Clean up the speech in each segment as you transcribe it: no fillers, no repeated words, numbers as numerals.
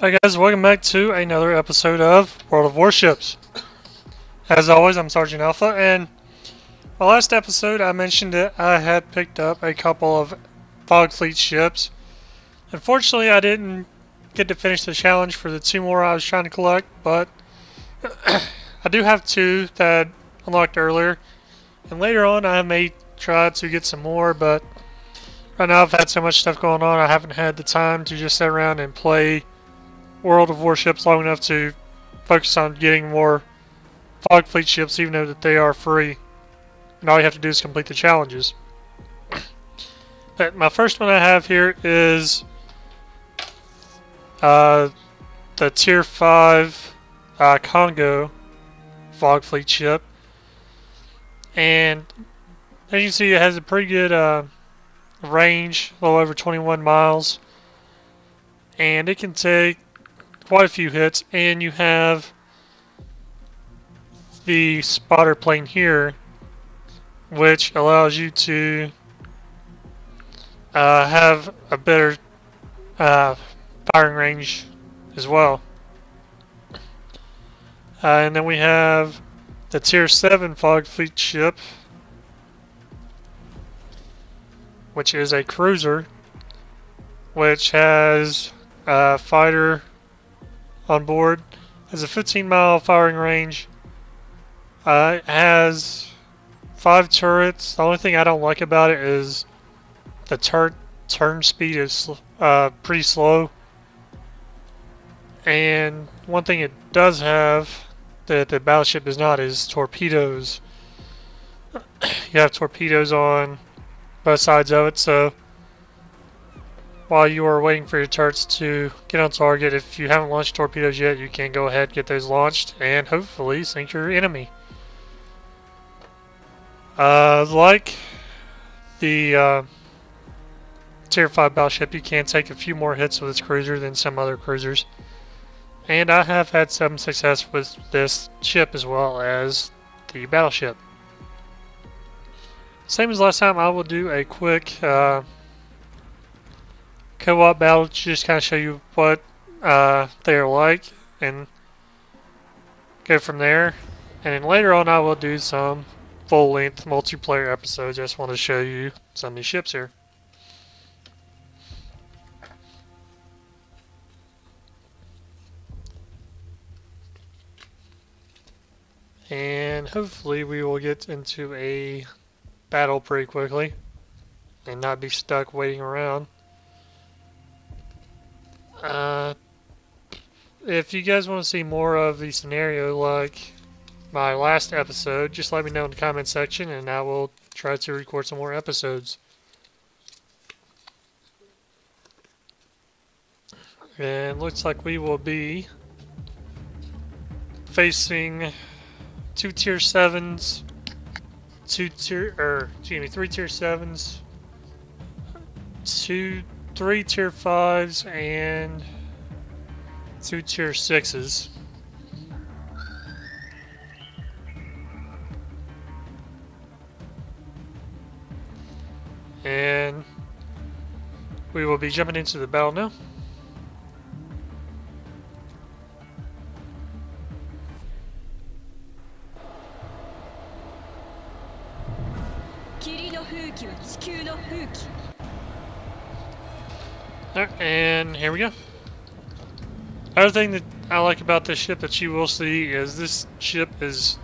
Hi guys, welcome back to another episode of World of Warships. As always, I'm Sergeant Alpha, and my last episode I mentioned that I had picked up a couple of Fog Fleet ships. Unfortunately, I didn't get to finish the challenge for the two more I was trying to collect, but I do have two that I unlocked earlier, and later on I may try to get some more, but right now I've had so much stuff going on I haven't had the time to just sit around and play World of Warships long enough to focus on getting more Fog Fleet ships, even though that they are free. And all you have to do is complete the challenges. But my first one I have here is the Tier 5 Congo Fog Fleet ship. And as you can see, it has a pretty good range, a little over 21 miles. And it can take quite a few hits, and you have the spotter plane here, which allows you to have a better firing range as well. And then we have the Tier 7 Fog Fleet ship, which is a cruiser, which has a fighter on board, has a 15-mile firing range, it has 5 turrets. The only thing I don't like about it is the turn speed is pretty slow. And one thing it does have that the battleship does not is torpedoes. You have torpedoes on both sides of it, so while you are waiting for your turrets to get on target, if you haven't launched torpedoes yet, you can go ahead and get those launched and hopefully sink your enemy. Like the Tier 5 battleship, you can take a few more hits with this cruiser than some other cruisers. And I have had some success with this ship as well as the battleship. Same as last time, I will do a quick co-op battle to just kind of show you what they're like and go from there. And then later on I will do some full-length multiplayer episodes. I just want to show you some of these ships here. And hopefully we will get into a battle pretty quickly and not be stuck waiting around. If you guys want to see more of the scenario like my last episode, just let me know in the comment section and I will try to record some more episodes. And looks like we will be facing three tier 7s, three tier 5s, and 2 tier 6s. And we will be jumping into the battle now. And here we go. Other thing that I like about this ship that you will see is this ship is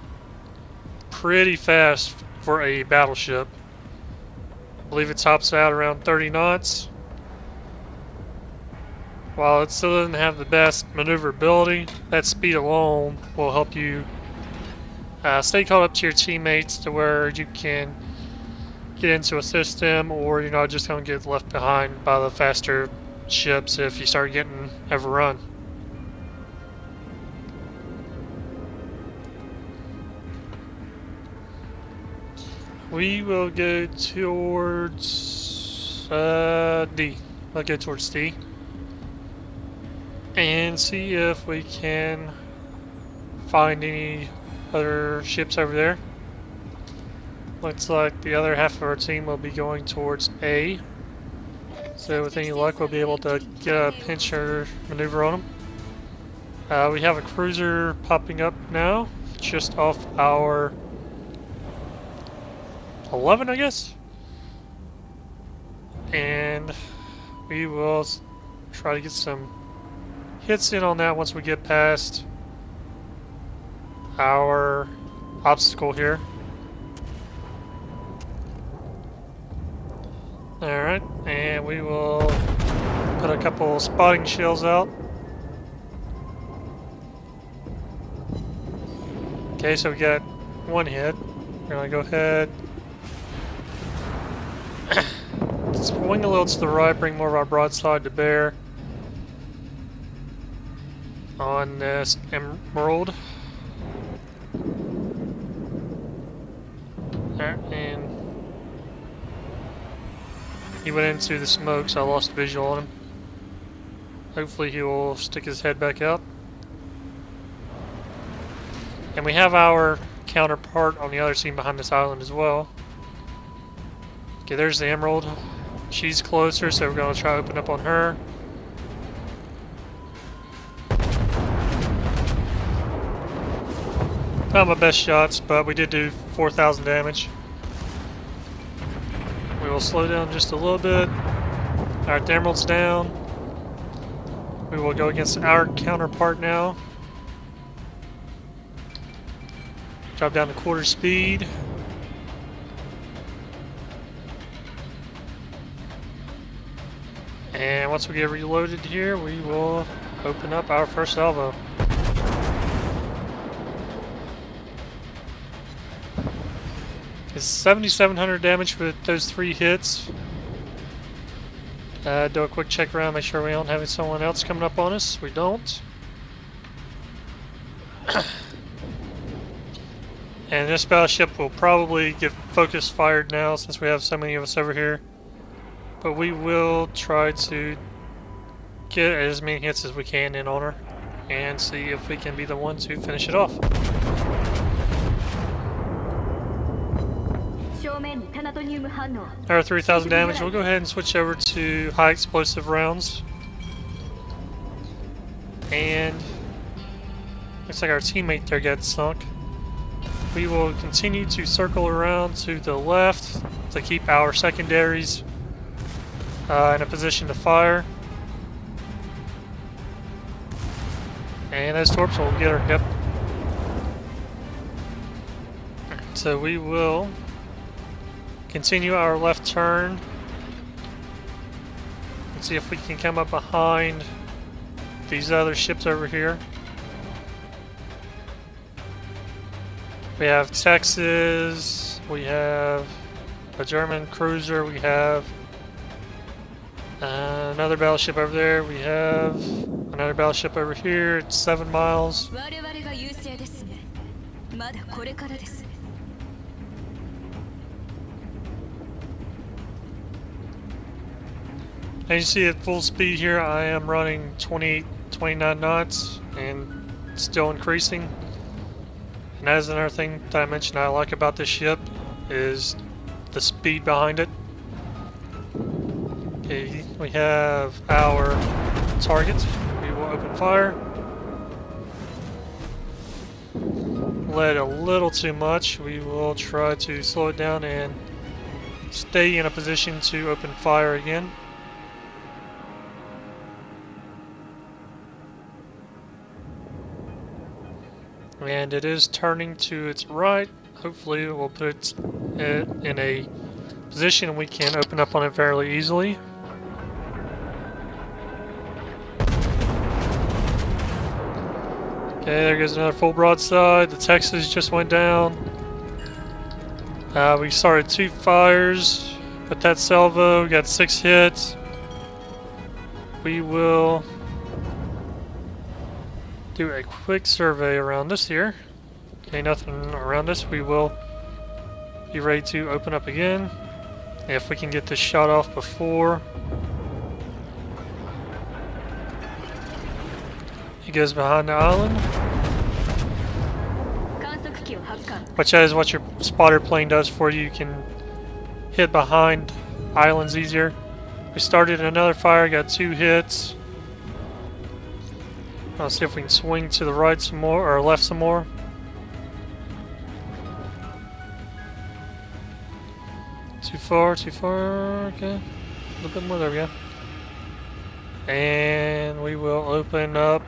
pretty fast for a battleship. I believe it tops out around 30 knots. While it still doesn't have the best maneuverability, that speed alone will help you stay caught up to your teammates to where you can get in to assist them, or you're not just going to get left behind by the faster ships if you start getting overrun. We will go towards D. I'll go towards D and see if we can find any other ships over there. Looks like the other half of our team will be going towards A. So with any luck, we'll be able to get a pincher maneuver on them. We have a cruiser popping up now, just off our 11, I guess. And we will try to get some hits in on that once we get past our obstacle here. Alright, and we will put a couple spotting shells out. Okay, so we got one hit. We're gonna go ahead, swing a little to the right, bring more of our broadside to bear on this emerald. Alright, and he went into the smoke, so I lost visual on him. Hopefully he will stick his head back out. And we have our counterpart on the other scene behind this island as well. Okay, there's the emerald. She's closer, so we're going to try to open up on her. Not my best shots, but we did do 4,000 damage. We will slow down just a little bit. Alright, the emerald's down. We will go against our counterpart now. Drop down to quarter speed. And once we get reloaded here, we will open up our first salvo. It's 7,700 damage with those 3 hits. Do a quick check around, make sure we don't have someone else coming up on us. We don't. And this battleship will probably get focus fired now since we have so many of us over here. But we will try to get as many hits as we can in on her and see if we can be the one to finish it off. Our 3,000 damage. We'll go ahead and switch over to high explosive rounds. And looks like our teammate there got sunk. We will continue to circle around to the left to keep our secondaries in a position to fire. And those torps will get her. Yep. So we will continue our left turn. Let's see if we can come up behind these other ships over here. We have Texas, we have a German cruiser, we have another battleship over there, we have another battleship over here. It's 7 miles. As you see at full speed here, I am running 29 knots and still increasing. And that is another thing that I mentioned I like about this ship is the speed behind it. Okay, we have our target. We will open fire. Led a little too much. We will try to slow it down and stay in a position to open fire again. And it is turning to its right. Hopefully we'll put it in a position we can open up on it fairly easily. Okay, there goes another full broadside. The Texas just went down. We started 2 fires. Put that salvo, got 6 hits. We will do a quick survey around this here. Okay, nothing around us. We will be ready to open up again. If we can get this shot off before he goes behind the island. Which is what your spotter plane does for you. You can hit behind islands easier. We started another fire, got 2 hits. I'll see if we can swing to the right some more, or left some more. Too far, too far. Okay. A little bit more. There we go. And we will open up.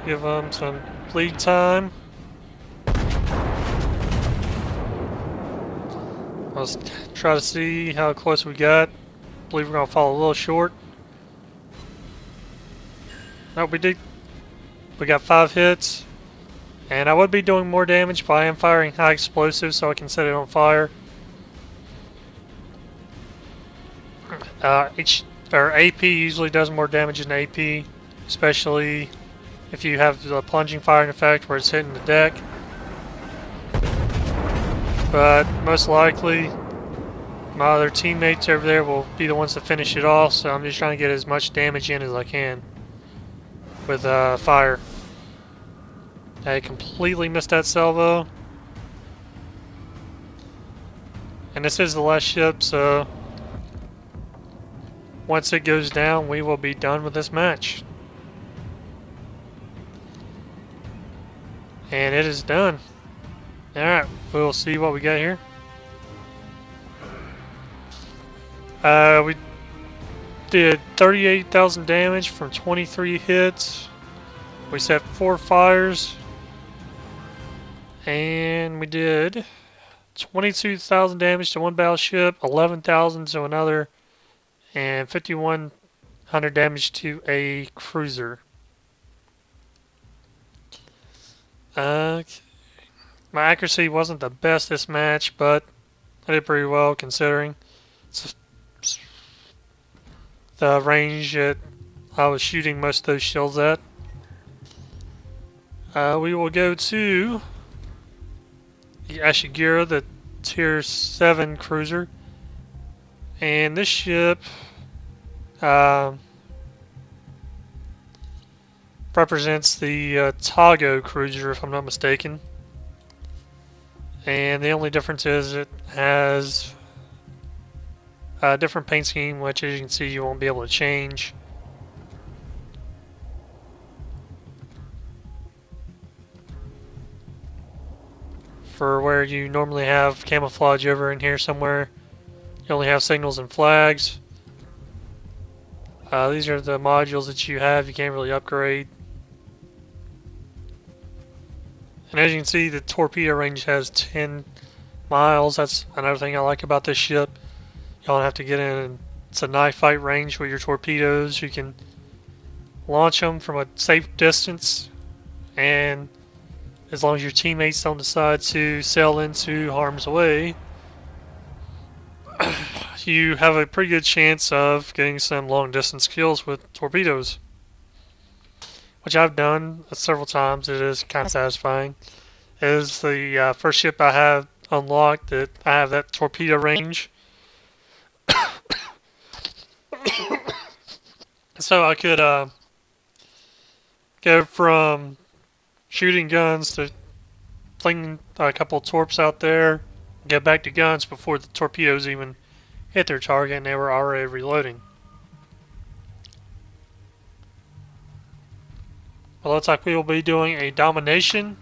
Give them some lead time. Let's try to see how close we got. I believe we're going to fall a little short. No, we did. We got 5 hits. And I would be doing more damage, but I am firing high explosives so I can set it on fire. AP usually does more damage than AP, especially if you have the plunging firing effect where it's hitting the deck. But most likely, my other teammates over there will be the ones to finish it off, so I'm just trying to get as much damage in as I can with fire. I completely missed that salvo. And this is the last ship, so once it goes down, we will be done with this match. And it is done. Alright, we'll see what we got here. We did 38,000 damage from 23 hits. We set 4 fires. And we did 22,000 damage to one battleship, 11,000 to another, and 5,100 damage to a cruiser. My accuracy wasn't the best this match, but I did pretty well considering the range that I was shooting most of those shells at. We will go to the Ashigira, the Tier 7 cruiser. And this ship represents the Tago cruiser, if I'm not mistaken. And the only difference is it has a different paint scheme, which as you can see you won't be able to change. For where you normally have camouflage over in here somewhere, you only have signals and flags. These are the modules that you have, you can't really upgrade. And as you can see, the torpedo range has 10 miles. That's another thing I like about this ship. You don't have to get in. It's a knife fight range with your torpedoes. You can launch them from a safe distance, and as long as your teammates don't decide to sail into harm's way, you have a pretty good chance of getting some long distance kills with torpedoes, which I've done several times. It is kind of satisfying. It is the first ship I have unlocked that I have that torpedo range. So I could go from shooting guns to flinging a couple of torps out there, get back to guns before the torpedoes even hit their target and they were already reloading. Well, looks like we will be doing a domination,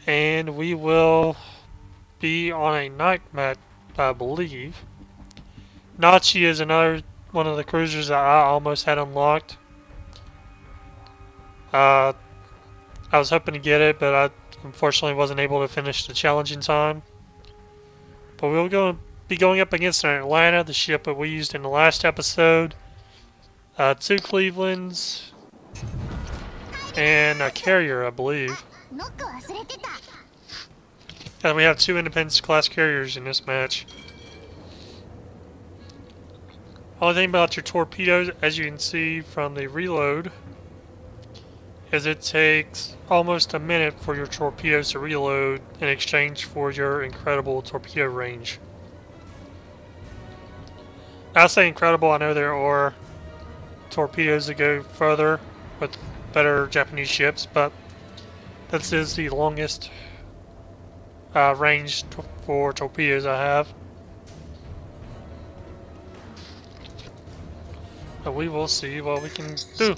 and we will be on a night map, I believe. Nachi is another one of the cruisers that I almost had unlocked. I was hoping to get it, but I unfortunately wasn't able to finish the challenge in time. But we'll be going up against an Atlanta, the ship that we used in the last episode. 2 Clevelands, and a carrier, I believe. And we have 2 Independence class carriers in this match. Only thing about your torpedoes, as you can see from the reload, is it takes almost a minute for your torpedoes to reload in exchange for your incredible torpedo range. I say incredible, I know there are torpedoes that go further with better Japanese ships, but this is the longest range for torpedoes I have. But we will see what we can do.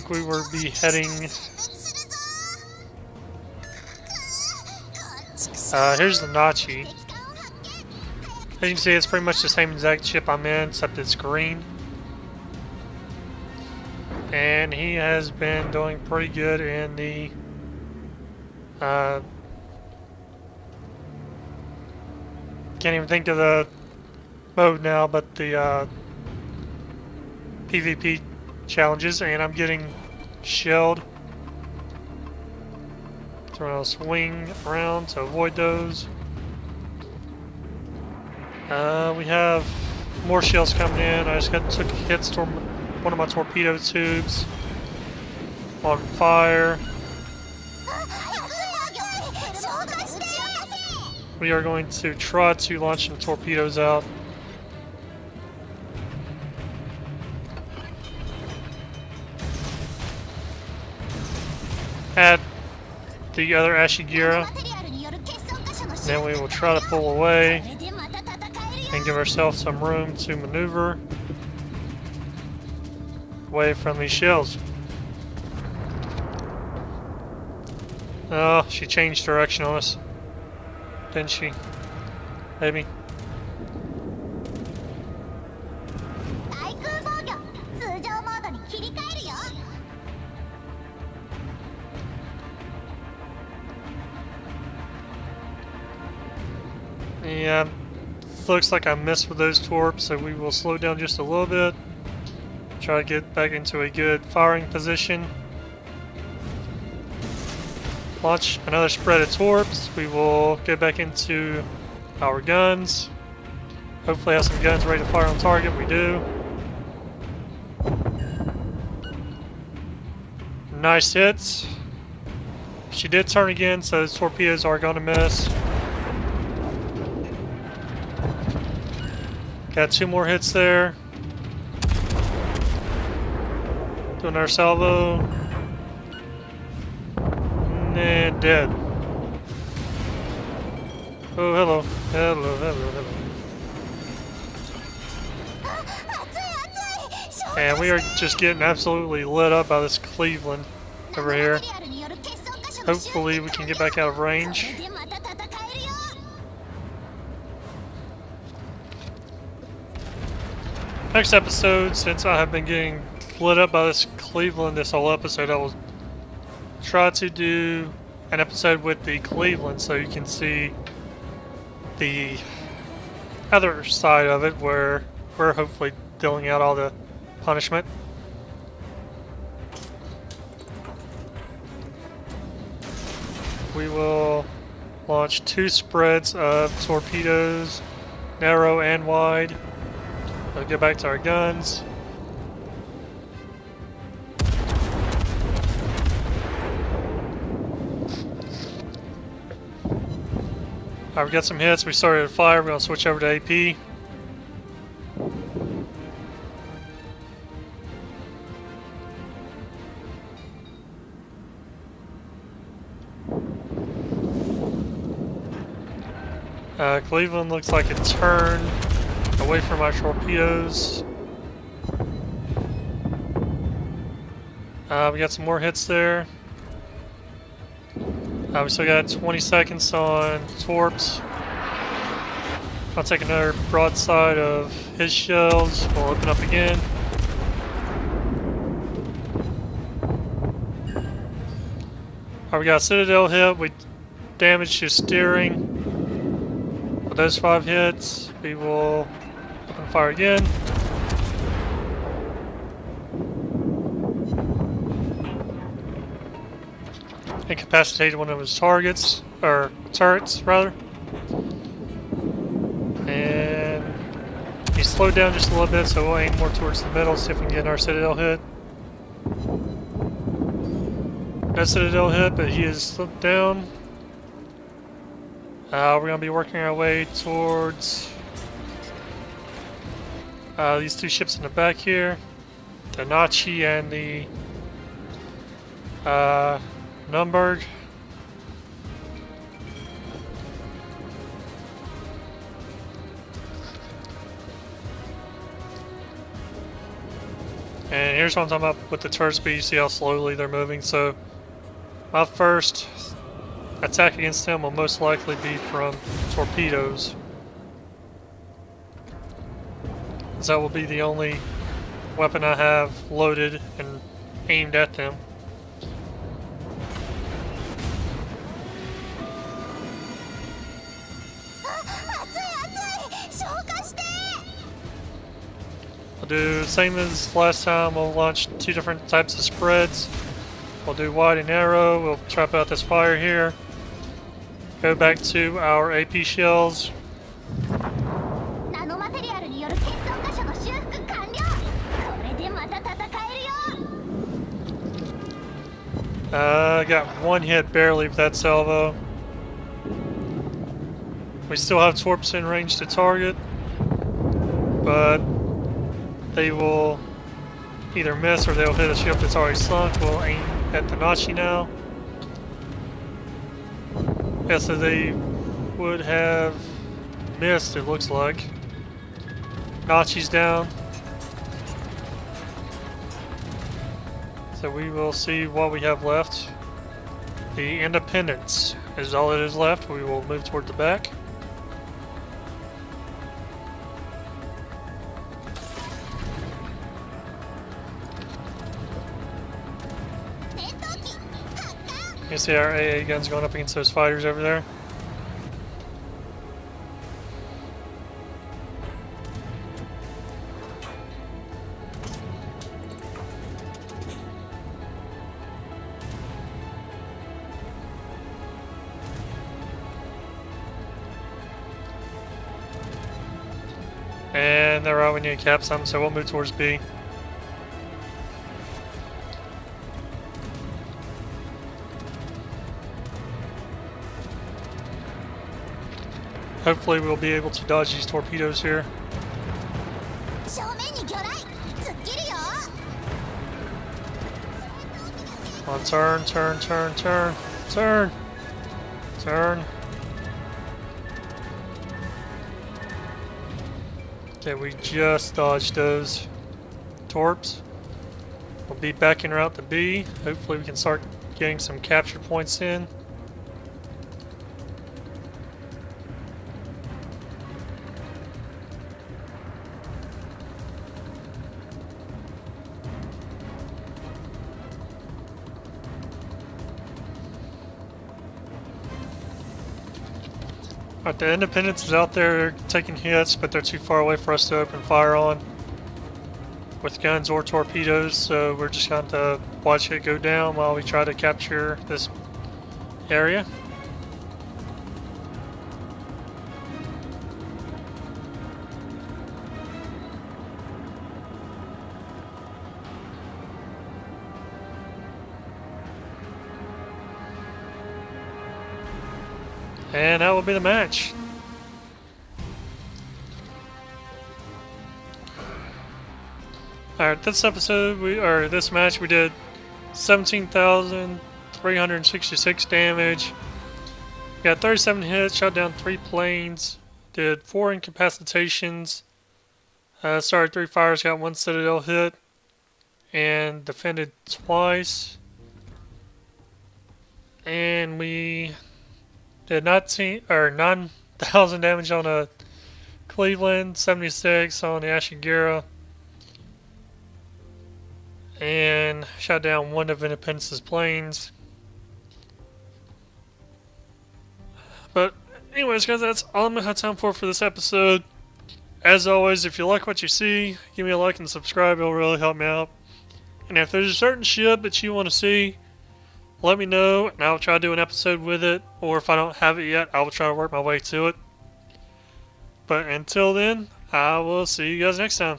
think we will be heading... here's the Nachi. As you can see, it's pretty much the same exact ship I'm in, except it's green. And he has been doing pretty good in the... can't even think of the mode now, but the PvP challenges, and I'm getting shelled. So I'll swing around to avoid those. We have more shells coming in. I just took hits to one of my torpedo tubes on fire. We are going to try to launch some torpedoes out. At the other Ashigira. Then we will try to pull away and give ourselves some room to maneuver away from these shells. Oh, she changed direction on us. Didn't she? Maybe. Yeah, looks like I missed with those torps, so we will slow down just a little bit. Try to get back into a good firing position. Launch another spread of torps. We will get back into our guns. Hopefully have some guns ready to fire on target. We do. Nice hits. She did turn again, so those torpedoes are going to miss. Got 2 more hits there. Do another salvo. And dead. Oh, hello. Hello, hello, hello. And we are just getting absolutely lit up by this Cleveland over here. Hopefully we can get back out of range. Next episode, since I have been getting lit up by this Cleveland this whole episode, I will try to do an episode with the Cleveland so you can see the other side of it where we're hopefully dealing out all the punishment. We will launch 2 spreads of torpedoes, narrow and wide. We'll get back to our guns. Alright, we got some hits. We started a fire. We're going to switch over to AP. Cleveland looks like it turned away from our torpedoes. We got some more hits there. We still got 20 seconds on torps. I'll take another broadside of his shells. We'll open up again. Alright, we got a Citadel hit. We damaged his steering. With those 5 hits, we will open fire again. Incapacitated one of his targets, or turrets rather. And he slowed down just a little bit, so we'll aim more towards the middle, see if we can get our Citadel hit. No Citadel hit, but he has slipped down. We're going to be working our way towards these 2 ships in the back here. The Nachi and the Nürnberg. And here's what I'm talking about with the turret speed. You see how slowly they're moving. So my first attack against them will most likely be from torpedoes. That will be the only weapon I have loaded and aimed at them. I'll do the same as last time. We'll launch 2 different types of spreads. We'll do wide and narrow. We'll trap out this fire here. Go back to our AP shells. I got 1 hit barely with that salvo. We still have torps in range to target, but they will either miss or they'll hit a ship that's already sunk. We'll aim at the Nachi now. Yeah, so they would have missed, it looks like. Nachi's down. So we will see what we have left. The Independence is all that is left. We will move toward the back. You see our AA guns going up against those fighters over there. And they're right, we need to cap some, so we'll move towards B. Hopefully we'll be able to dodge these torpedoes here. On turn, turn, turn, turn, turn, turn. Okay, we just dodged those torps. We'll be back en route to B. Hopefully we can start getting some capture points in. Alright, the Independence is out there taking hits, but they're too far away for us to open fire on with guns or torpedoes, so we're just going to watch it go down while we try to capture this area. And that will be the match. Alright, this match we did 17,366 damage. Got 37 hits, shot down 3 planes, did 4 incapacitations, started 3 fires, got 1 Citadel hit, and defended twice. And we did 9,000 damage on a Cleveland, 76 on the Ashigara, and shot down 1 of Independence's planes. But anyways, guys, that's all I'm gonna have time for this episode. As always, if you like what you see, give me a like and subscribe. It'll really help me out. And if there's a certain ship that you want to see, let me know, and I'll try to do an episode with it, or if I don't have it yet, I will try to work my way to it. But until then, I will see you guys next time.